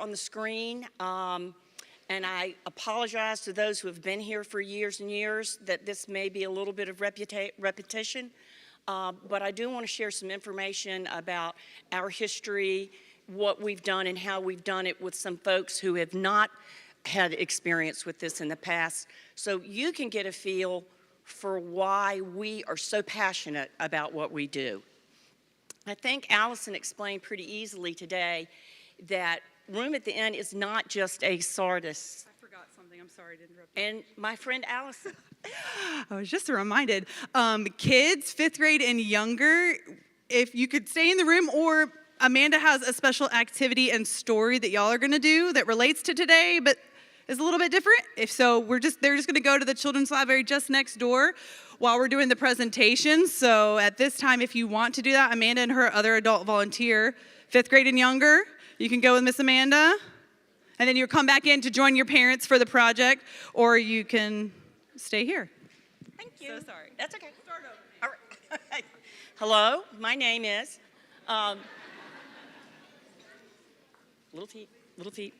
on the screen, and I apologize to those who have been here for years and years that this may be a little bit of repetition, but I do want to share some information about our history, what we've done and how we've done it with some folks who have not had experience with this in the past, so you can get a feel for why we are so passionate about what we do. I think Allison explained pretty easily today that Room at the Inn is not just a Sardis. I forgot something. I'm sorry to interrupt you. And my friend Allison. I was just reminded, kids, 5th grade and younger, if you could stay in the room, or Amanda has a special activity and story that y'all are going to do that relates to today, but is a little bit different. If so, they're just going to go to the Children's Library just next door while we're doing the presentation. So at this time, if you want to do that, Amanda and her other adult volunteer, 5th grade and younger, you can go with Miss Amanda, and then you'll come back in to join your parents for the project, or you can stay here. Thank you. So sorry. That's okay. Start over. All right. Hello, my name is, little feet.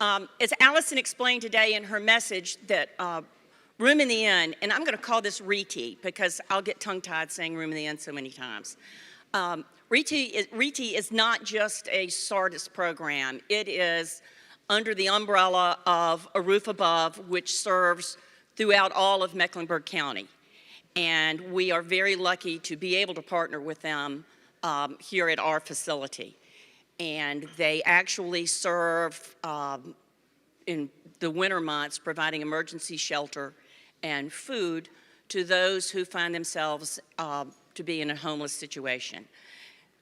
As Allison explained today in her message that Room in the Inn, and I'm going to call this RETI because I'll get tongue-tied saying Room in the Inn so many times. RETI is not just a Sardis program. It is under the umbrella of A Roof Above, which serves throughout all of Mecklenburg County. And we are very lucky to be able to partner with them here at our facility. And they actually serve in the winter months, providing emergency shelter and food to those who find themselves to be in a homeless situation.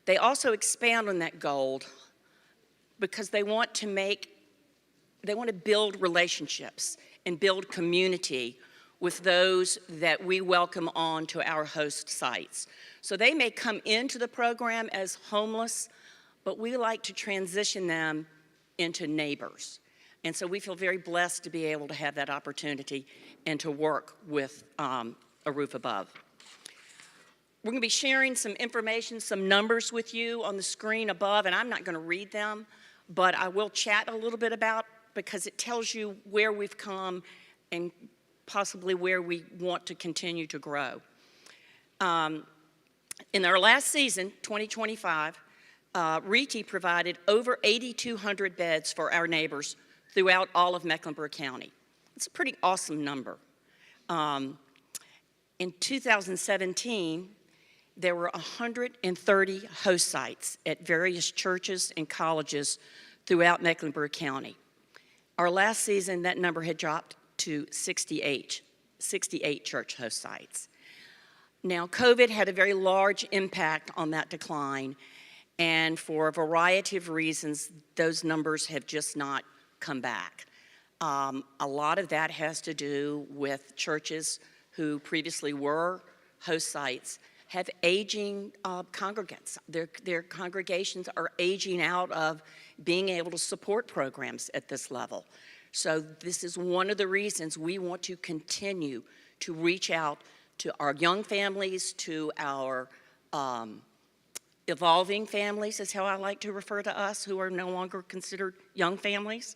They also expand on that goal because they want to build relationships and build community with those that we welcome on to our host sites. So they may come into the program as homeless, but we like to transition them into neighbors. And so we feel very blessed to be able to have that opportunity and to work with A Roof Above. We're going to be sharing some information, some numbers with you on the screen above, and I'm not going to read them, but I will chat a little bit about because it tells you where we've come and possibly where we want to continue to grow. In our last season, 2025, RETI provided over 8,200 beds for our neighbors throughout all of Mecklenburg County. It's a pretty awesome number. In 2017, there were 130 host sites at various churches and colleges throughout Mecklenburg County. Our last season, that number had dropped to 68 church host sites. Now, COVID had a very large impact on that decline, and for a variety of reasons, those numbers have just not come back. A lot of that has to do with churches who previously were host sites have aging congregants. Their congregations are aging out of being able to support programs at this level. So this is one of the reasons we want to continue to reach out to our young families, to our evolving families is how I like to refer to us, who are no longer considered young families.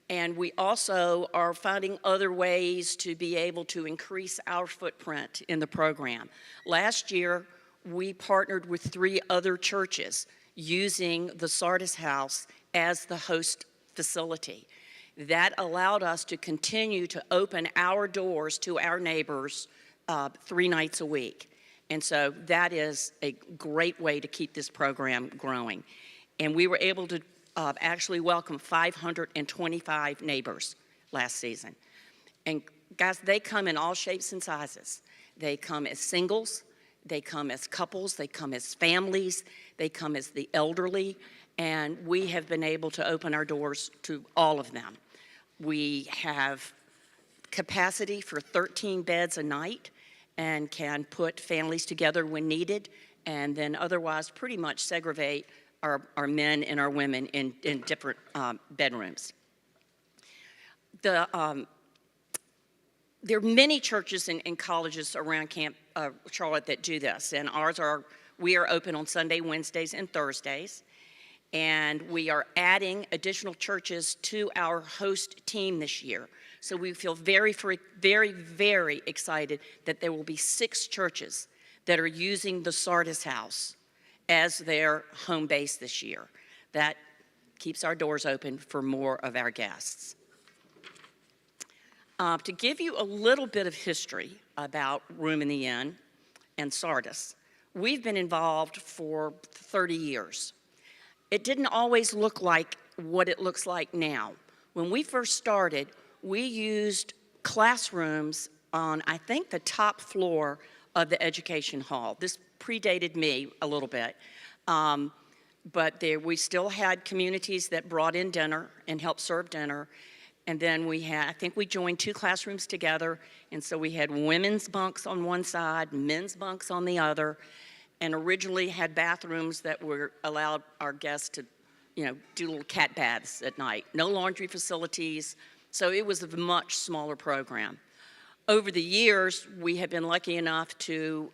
And we also are finding other ways to be able to increase our footprint in the program. Last year, we partnered with 3 other churches using the Sardis House as the host facility. That allowed us to continue to open our doors to our neighbors 3 nights a week. And so that is a great way to keep this program growing. And we were able to actually welcome 525 neighbors last season. And guys, they come in all shapes and sizes. They come as singles, they come as couples, they come as families, they come as the elderly, and we have been able to open our doors to all of them. We have capacity for 13 beds a night and can put families together when needed, and then otherwise pretty much segregate our men and our women in different bedrooms. There are many churches and colleges around Camp Charlotte that do this, and we are open on Sunday, Wednesdays, and Thursdays. and we are adding additional churches to our host team this year. So we feel very, very excited that there will be 6 churches that are using the Sardis House as their home base this year. That keeps our doors open for more of our guests. To give you a little bit of history about Room in the Inn and Sardis, we've been involved for 30 years. It didn't always look like what it looks like now. When we first started, we used classrooms on, I think, the top floor of the education hall. This predated me a little bit. But we still had communities that brought in dinner and helped serve dinner. And then I think we joined 2 classrooms together. And so we had women's bunks on one side, men's bunks on the other, and originally had bathrooms that were allowed our guests to, do little cat baths at night. No laundry facilities. So it was a much smaller program. Over the years, we have been lucky enough to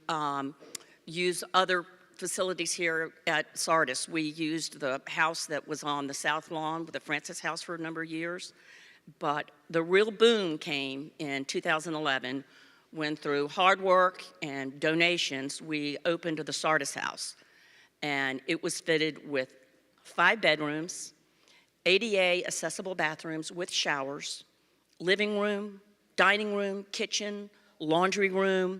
use other facilities here at Sardis. We used the house that was on the South Lawn with the Francis House for a number of years. But the real boom came in 2011 when, through hard work and donations, we opened the Sardis House. And it was fitted with 5 bedrooms, ADA accessible bathrooms with showers, living room, dining room, kitchen, laundry room,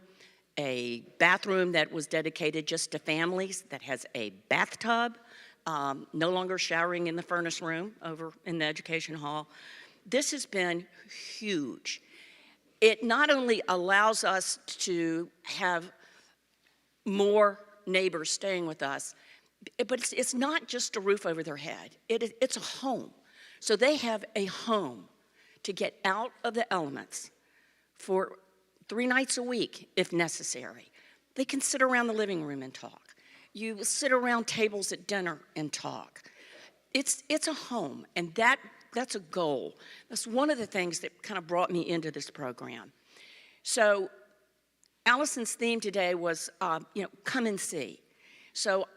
a bathroom that was dedicated just to families that has a bathtub, no longer showering in the furnace room over in the education hall. This has been huge. It not only allows us to have more neighbors staying with us, but it's not just a roof over their head. It's a home. So they have a home to get out of the elements for 3 nights a week, if necessary. They can sit around the living room and talk. You sit around tables at dinner and talk. It's a home, and that's a goal. That's one of the things that kind of brought me into this program. So Allison's theme today was, come and see. So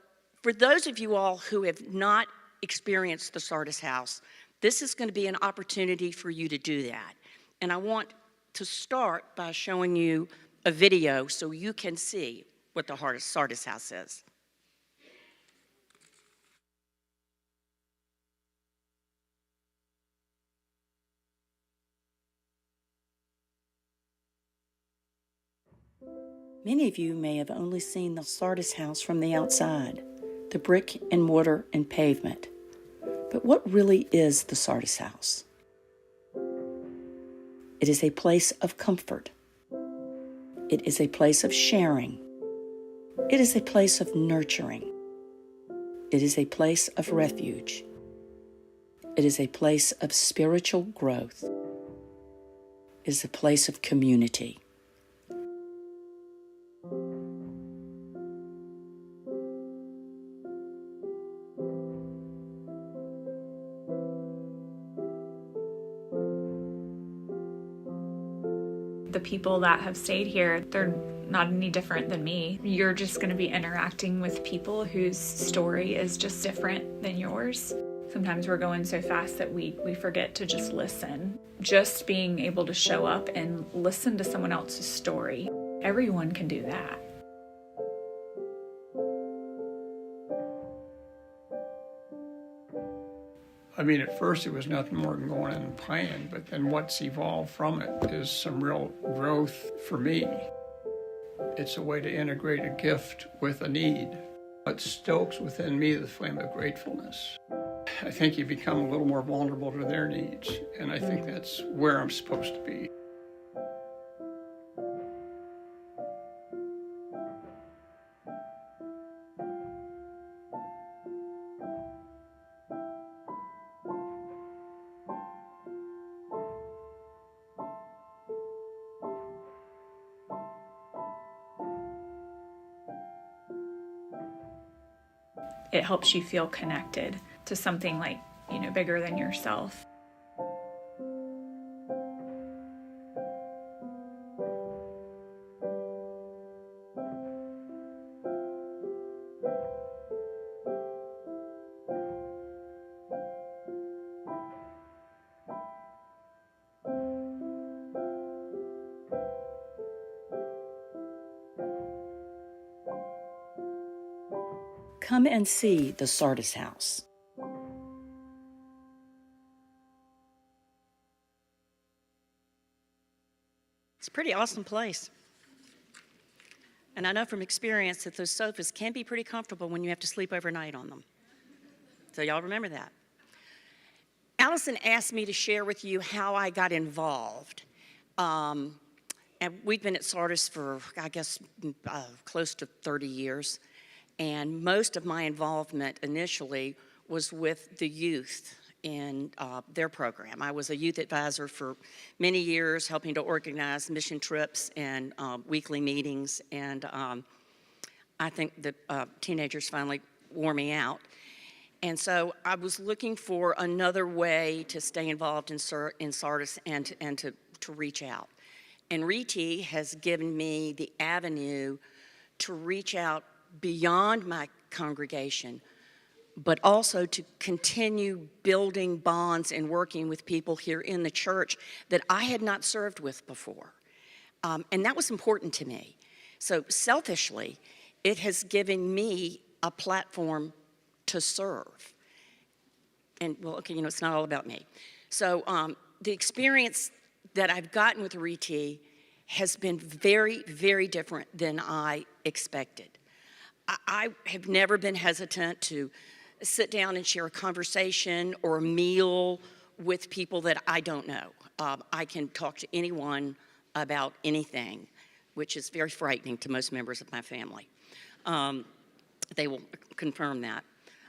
for those of you all who have not experienced the Sardis House, this is going to be an opportunity for you to do that. And I want to start by showing you a video so you can see what the Sardis House is. Many of you may have only seen the Sardis House from the outside, the brick and mortar and pavement. But what really is the Sardis House? It is a place of comfort. It is a place of sharing. It is a place of nurturing. It is a place of refuge. It is a place of spiritual growth. It is a place of community. The people that have stayed here, they're not any different than me. You're just going to be interacting with people whose story is just different than yours. Sometimes we're going so fast that we forget to just listen. Just being able to show up and listen to someone else's story. Everyone can do that. I mean, at first it was nothing more than going in and playing, but then what's evolved from it is some real growth for me. It's a way to integrate a gift with a need. It stokes within me the flame of gratefulness. I think you become a little more vulnerable to their needs, and I think that's where I'm supposed to be. It helps you feel connected to something like, bigger than yourself. come and see the Sardis House. It's a pretty awesome place. And I know from experience that those sofas can be pretty comfortable when you have to sleep overnight on them. So y'all remember that. Allison asked me to share with you how I got involved. And we've been at Sardis for, I guess, close to 30 years. And most of my involvement initially was with the youth in their program. I was a youth advisor for many years, helping to organize mission trips and weekly meetings. And I think that teenagers finally wore me out. And so I was looking for another way to stay involved in Sardis and to reach out. And RETI has given me the avenue to reach out beyond my congregation, but also to continue building bonds and working with people here in the church that I had not served with before. And that was important to me. So selfishly, it has given me a platform to serve. And well, okay, it's not all about me. So the experience that I've gotten with RETI has been very, very different than I expected. I have never been hesitant to sit down and share a conversation or a meal with people that I don't know. I can talk to anyone about anything, which is very frightening to most members of my family. They will confirm that.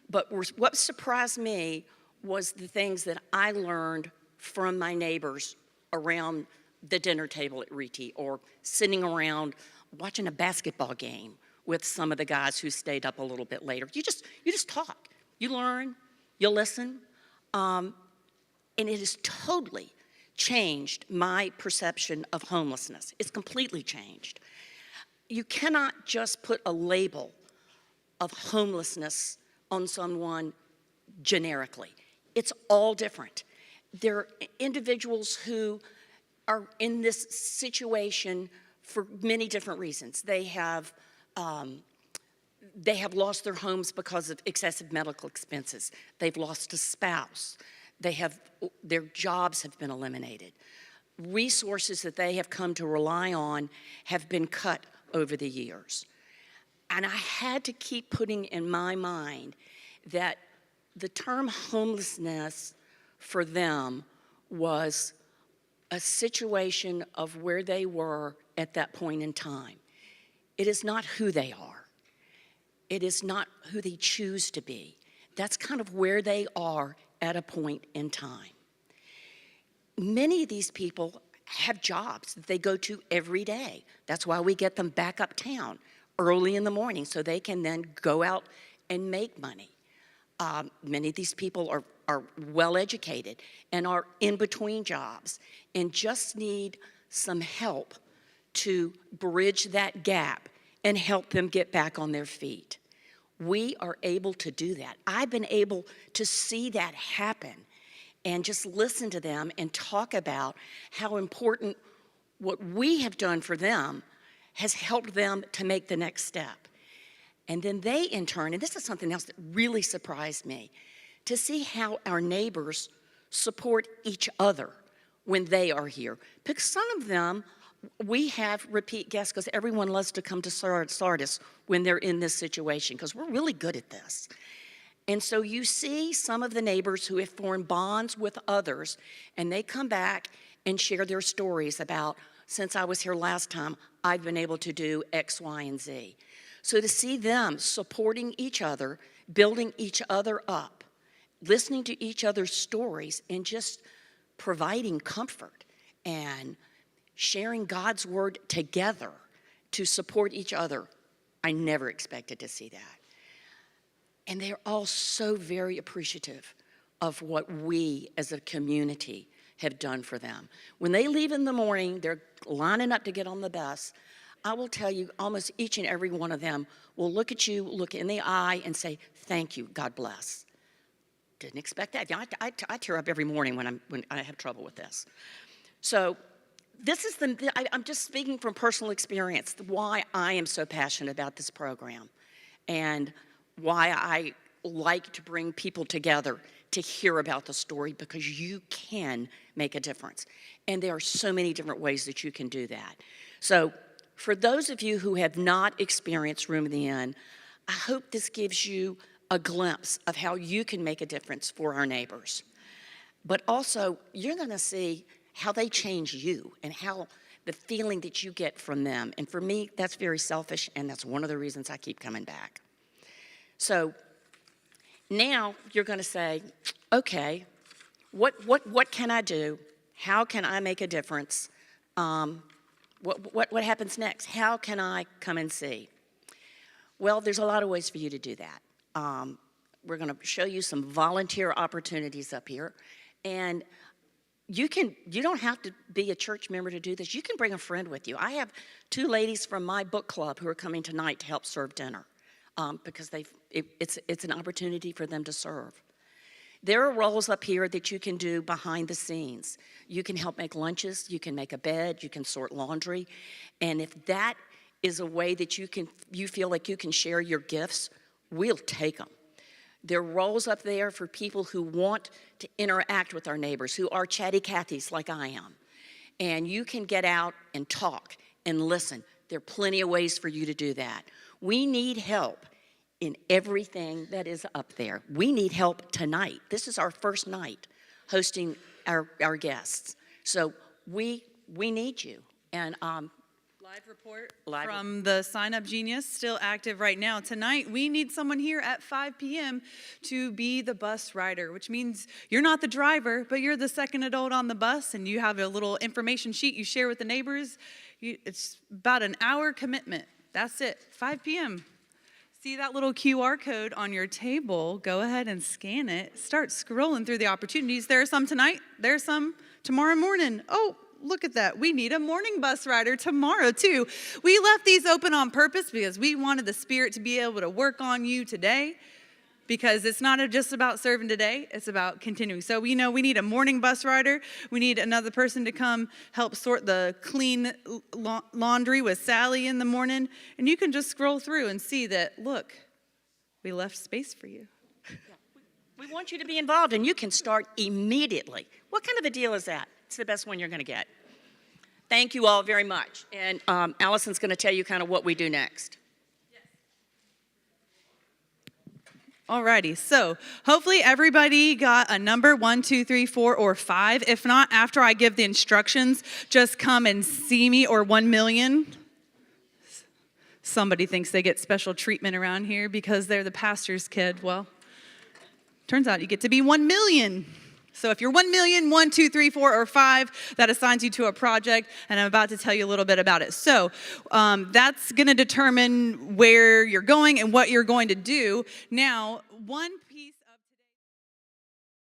But what surprised me was the things that I learned from my neighbors around the dinner table at RETI, or sitting around watching a basketball game with some of the guys who stayed up a little bit later. You just talk. You learn. You listen. And it has totally changed my perception of homelessness. It's completely changed. You cannot just put a label of homelessness on someone generically. It's all different. There are individuals who are in this situation for many different reasons. They have lost their homes because of excessive medical expenses. They've lost a spouse. Their jobs have been eliminated. Resources that they have come to rely on have been cut over the years. And I had to keep putting in my mind that the term homelessness for them was a situation of where they were at that point in time. It is not who they are. It is not who they choose to be. That's kind of where they are at a point in time. Many of these people have jobs that they go to every day. That's why we get them back uptown early in the morning so they can then go out and make money. Many of these people are well educated and are in between jobs and just need some help to bridge that gap and help them get back on their feet. We are able to do that. I've been able to see that happen and just listen to them and talk about how important what we have done for them has helped them to make the next step. And then they, in turn, and this is something else that really surprised me, to see how our neighbors support each other when they are here. Because some of them, we have repeat guests because everyone loves to come to Sardis when they're in this situation because we're really good at this. And so you see some of the neighbors who have formed bonds with others, and they come back and share their stories about, since I was here last time, I've been able to do X, Y, and Z. So to see them supporting each other, building each other up, listening to each other's stories, and just providing comfort and sharing God's word together to support each other, I never expected to see that. And they're all so very appreciative of what we as a community have done for them. When they leave in the morning, they're lining up to get on the bus. I will tell you, almost each and every one of them will look at you, look in the eye, and say, "Thank you, God bless." Didn't expect that. I tear up every morning when I have trouble with this. So this is I'm just speaking from personal experience, why I am so passionate about this program. And why I like to bring people together to hear about the story, because you can make a difference. And there are so many different ways that you can do that. So for those of you who have not experienced Room in the Inn, I hope this gives you a glimpse of how you can make a difference for our neighbors. But also, you're going to see how they change you and how the feeling that you get from them. And for me, that's very selfish, and that's one of the reasons I keep coming back. So now you're going to say, okay, what can I do? How can I make a difference? What happens next? How can I come and see? Well, there's a lot of ways for you to do that. We're going to show you some volunteer opportunities up here. And you don't have to be a church member to do this. You can bring a friend with you. I have 2 ladies from my book club who are coming tonight to help serve dinner because it's an opportunity for them to serve. There are roles up here that you can do behind the scenes. You can help make lunches, you can make a bed, you can sort laundry. And if that is a way that you feel like you can share your gifts, we'll take them. There are roles up there for people who want to interact with our neighbors, who are chatty Cathys like I am. And you can get out and talk and listen. There are plenty of ways for you to do that. We need help in everything that is up there. We need help tonight. This is our first night hosting our guests. So we need you. And Live report from the Sign Up Genius, still active right now. Tonight, we need someone here at 5 p.m. to be the bus rider, which means you're not the driver, but you're the second adult on the bus, and you have a little information sheet you share with the neighbors. It's about an hour commitment. That's it, 5 p.m. See that little QR code on your table? Go ahead and scan it. Start scrolling through the opportunities. There are some tonight. There are some tomorrow morning. Oh, look at that. We need a morning bus rider tomorrow, too. We left these open on purpose because we wanted the Spirit to be able to work on you today, because it's not just about serving today, it's about continuing. So we know we need a morning bus rider. We need another person to come help sort the clean laundry with Sally in the morning. And you can just scroll through and see that, look, we left space for you. we want you to be involved, and you can start immediately. What kind of a deal is that? It's the best one you're going to get. Thank you all very much. And Allison's going to tell you kind of what we do next. Alrighty, so hopefully everybody got a number 1, 2, 3, 4, or 5. If not, after I give the instructions, just come and see me, or 1 million. Somebody thinks they get special treatment around here because they're the pastor's kid. Well, turns out you get to be 1 million. So if you're 1 million, 1, 2, 3, 4, or 5, that assigns you to a project, and I'm about to tell you a little bit about it. So that's going to determine where you're going and what you're going to do. Now, one piece